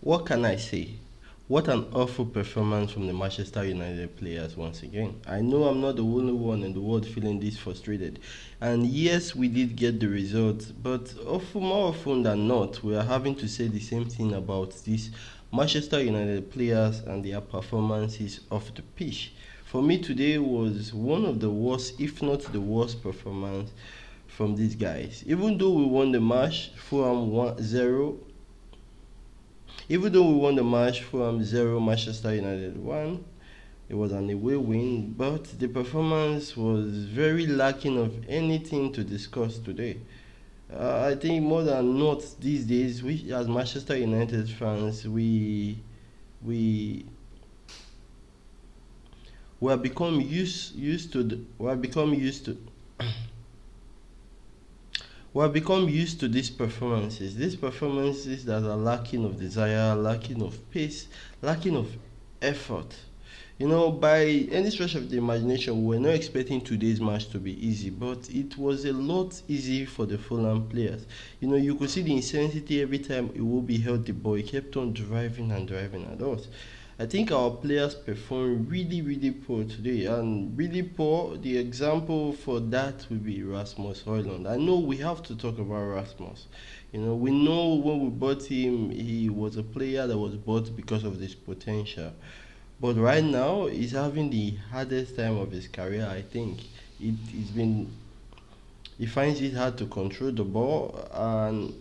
What can I say? What an awful performance from the Manchester United players once again. I know I'm not the only one in the world feeling this frustrated. And yes, we did get the result, but more often than not, we are having to say the same thing about these Manchester United players and their performances off the pitch. For me, today was one of the worst, if not the worst, performance from these guys. Even though we won the match, Fulham 1-0, even though we won the match from 0, Manchester United 1, it was an away win, but the performance was very lacking of anything to discuss today. I think more than not these days, we as Manchester United fans, we we have become used to we have become used to these performances. These performances that are lacking of desire, lacking of pace, lacking of effort. By any stretch of the imagination, we were not expecting today's match to be easy, but it was a lot easy for the Fulham players. You could see the intensity every time it will be held the ball. He kept on driving and driving at us. I think our players performed really, really poor today, and really poor. The example for that would be Rasmus Højlund. I know we have to talk about Rasmus. We know when we bought him, he was a player that was bought because of his potential. But right now, he's having the hardest time of his career. I think it's been he finds it hard to control the ball, and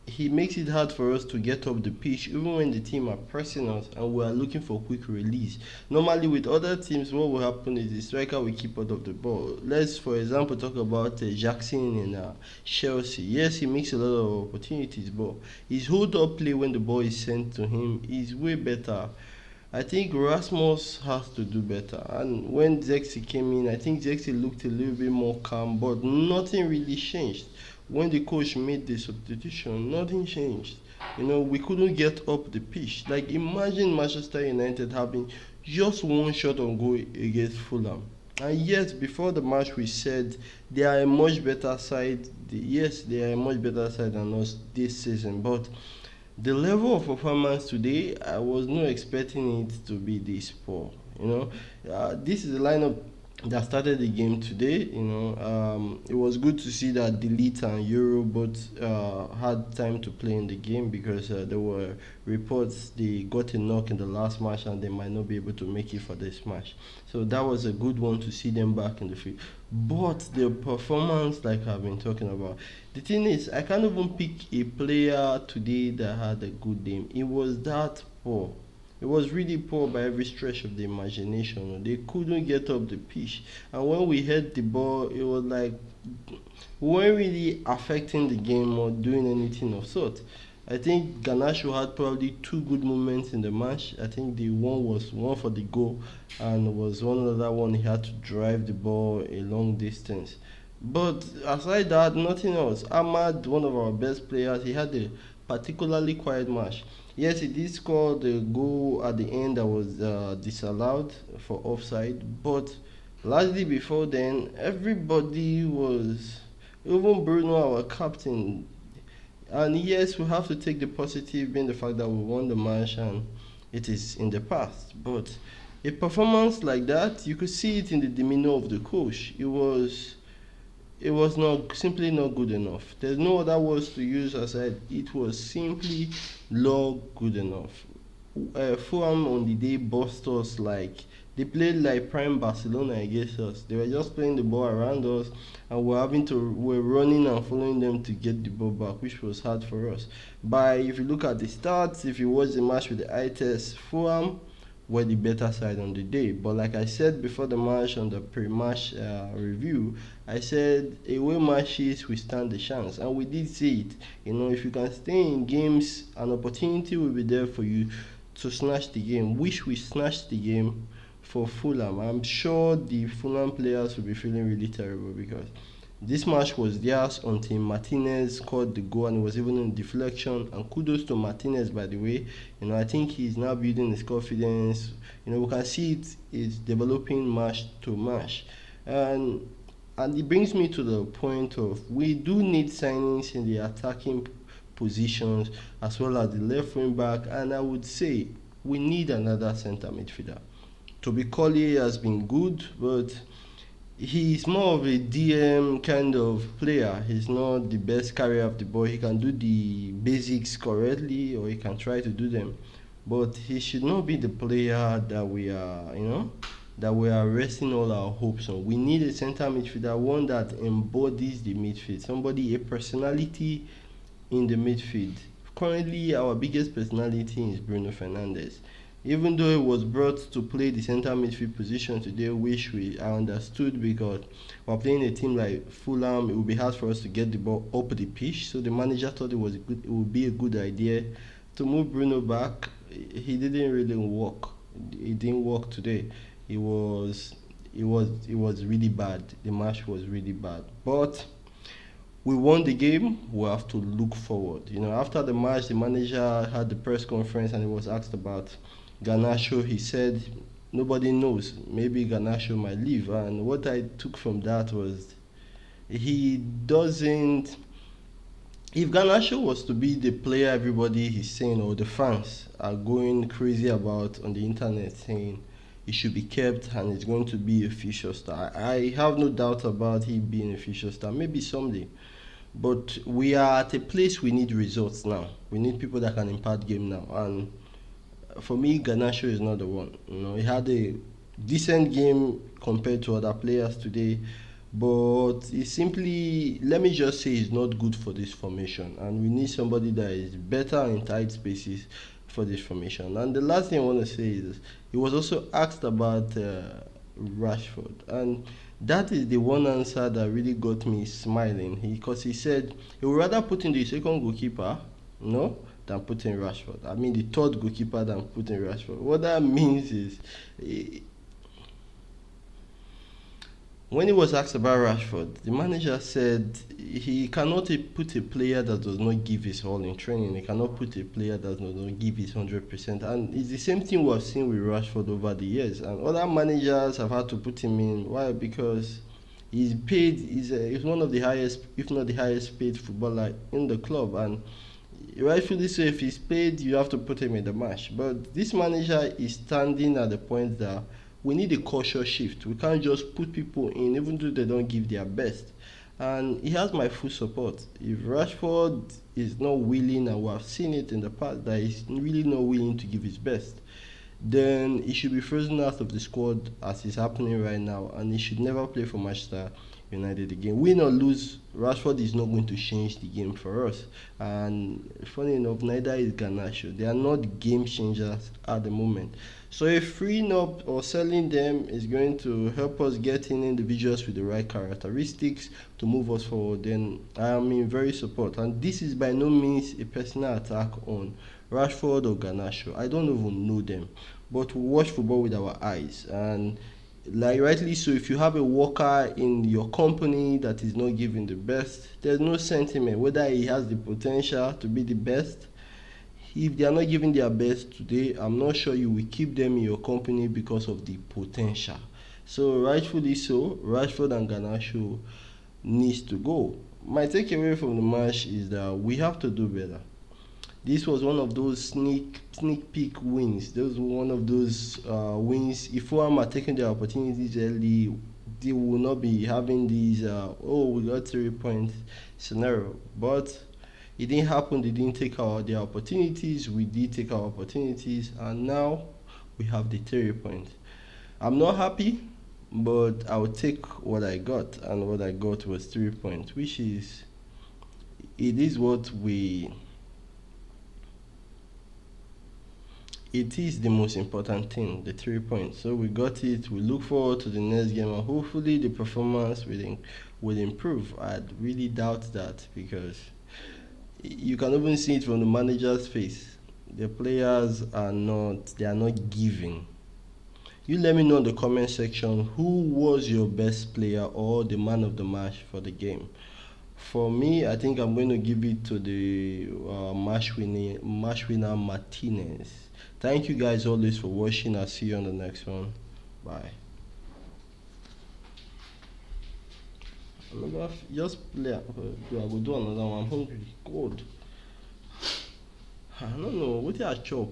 he makes it hard for us to get up the pitch even when the team are pressing us and we are looking for quick release. Normally with other teams, what will happen is the striker will keep out of the ball. Let's for example talk about Jackson in Chelsea. Yes, he makes a lot of opportunities, but his hold up play when the ball is sent to him is way better. I think Rasmus has to do better. And when Zexi came in, I think Zexi looked a little bit more calm, but nothing really changed. When the coach made the substitution, nothing changed. We couldn't get up the pitch. Like, imagine Manchester United having just one shot on goal against Fulham. And yet, before the match, we said they are a much better side. Yes, they are a much better side than us this season, but the level of performance today, I was not expecting it to be this poor. This is the lineup that started the game today. It was good to see that Delete and Euro both had time to play in the game because there were reports they got a knock in the last match and they might not be able to make it for this match. So that was a good one to see them back in the field. But the performance, like I've been talking about, the thing is, I can't even pick a player today that had a good game. It was that poor. It was really poor by every stretch of the imagination. They couldn't get up the pitch. And when we hit the ball, it was like we weren't really affecting the game or doing anything of sort. I think Garnacho had probably two good moments in the match. I think the one was one for the goal, and was one other one he had to drive the ball a long distance. But aside that, nothing else. Ahmad, one of our best players, he had a particularly quiet match. Yes, he did score the goal at the end that was disallowed for offside, but largely before then, everybody was, even Bruno, our captain. And yes, we have to take the positive, being the fact that we won the match and it is in the past. But a performance like that, you could see it in the demeanor of the coach. It was not simply not good enough. There's no other words to use aside. It was simply not good enough. Fulham on the day bossed us like they played like prime Barcelona against us. They were just playing the ball around us, and we're running and following them to get the ball back, which was hard for us. By if you look at the stats, if you watch the match with the eye test, Fulham were the better side on the day. But like I said before the match on the pre-match review, I said away matches we stand the chance, and we did see it. If you can stay in games, an opportunity will be there for you to snatch the game. Wish we snatched the game for Fulham. I'm sure the Fulham players will be feeling really terrible because this match was theirs until Martinez scored the goal, and it was even in deflection. And kudos to Martinez, by the way. I think he's now building his confidence. We can see it is developing match to match, and it brings me to the point of we do need signings in the attacking positions as well as the left wing back, and I would say we need another centre midfielder. Toby Collyer has been good, but he's more of a DM kind of player. He's not the best carrier of the ball. He can do the basics correctly, or he can try to do them, but he should not be the player that we are, that we are resting all our hopes on. We need a center midfielder, one that embodies the midfield, somebody, a personality in the midfield. Currently, our biggest personality is Bruno Fernandes. Even though he was brought to play the center midfield position today, which I understood because we're playing a team like Fulham, it would be hard for us to get the ball up the pitch. So the manager thought it would be a good idea to move Bruno back. He didn't really work. It didn't work today. It was really bad. The match was really bad. But we won the game. We have to look forward. After the match, the manager had the press conference and he was asked about Garnacho. He said nobody knows. Maybe Garnacho might leave. And what I took from that was he doesn't. If Garnacho was to be the player everybody is saying, or the fans are going crazy about on the internet saying he should be kept and he's going to be a future star, I have no doubt about him being a future star. Maybe someday. But we are at a place we need results now. We need people that can impact game now. And for me, Garnacho is not the one. He had a decent game compared to other players today, but it's simply, let me just say, he's not good for this formation, and we need somebody that is better in tight spaces for this formation. And the last thing I want to say is he was also asked about Rashford, and that is the one answer that really got me smiling. Because he said he would rather put in the second goalkeeper, than put in Rashford. I mean, the third goalkeeper than put in Rashford. What that means is, when he was asked about Rashford, the manager said he cannot put a player that does not give his all in training. He cannot put a player that does not give his 100%. And it's the same thing we've seen with Rashford over the years. And other managers have had to put him in. Why? Because he's paid. He's one of the highest, if not the highest paid footballer in the club. And rightfully so, if he's paid, you have to put him in the match. But this manager is standing at the point that we need a culture shift. We can't just put people in even though they don't give their best. And he has my full support. If Rashford is not willing, and we have seen it in the past that he's really not willing to give his best, then he should be frozen out of the squad as is happening right now, and he should never play for Manchester United again. Win or lose, Rashford is not going to change the game for us. And funny enough, neither is Garnacho. They are not game changers at the moment. So if freeing up or selling them is going to help us get in individuals with the right characteristics to move us forward, then I am in very support. And this is by no means a personal attack on Rashford or Garnacho. I don't even know them. But we watch football with our eyes. And like rightly so, if you have a worker in your company that is not giving the best, there's no sentiment whether he has the potential to be the best. If they are not giving their best today, I'm not sure you will keep them in your company because of the potential. So rightfully so, Rashford and Garnacho needs to go. My takeaway from the match is that we have to do better. This was one of those sneak peek wins. This was one of those wins. If FULHAM are taking their opportunities early, they will not be having these we got 3 points scenario. But it didn't happen. They didn't take their opportunities. We did take our opportunities, and now we have the 3 points. I'm not happy, but I'll take what I got, and what I got was 3 points, which is it is the most important thing, the 3 points. So we got it. We look forward to the next game, and hopefully the performance will improve. I really doubt that, because you can even see it from the manager's face. The players are not giving. You let me know in the comment section who was your best player or the man of the match for the game. For me, I think I'm going to give it to the match winner Martinez. Thank you guys always for watching. I'll see you on the next one. Bye. Just play. I will do another one. I'm hungry. Cold. I don't know. What I chop?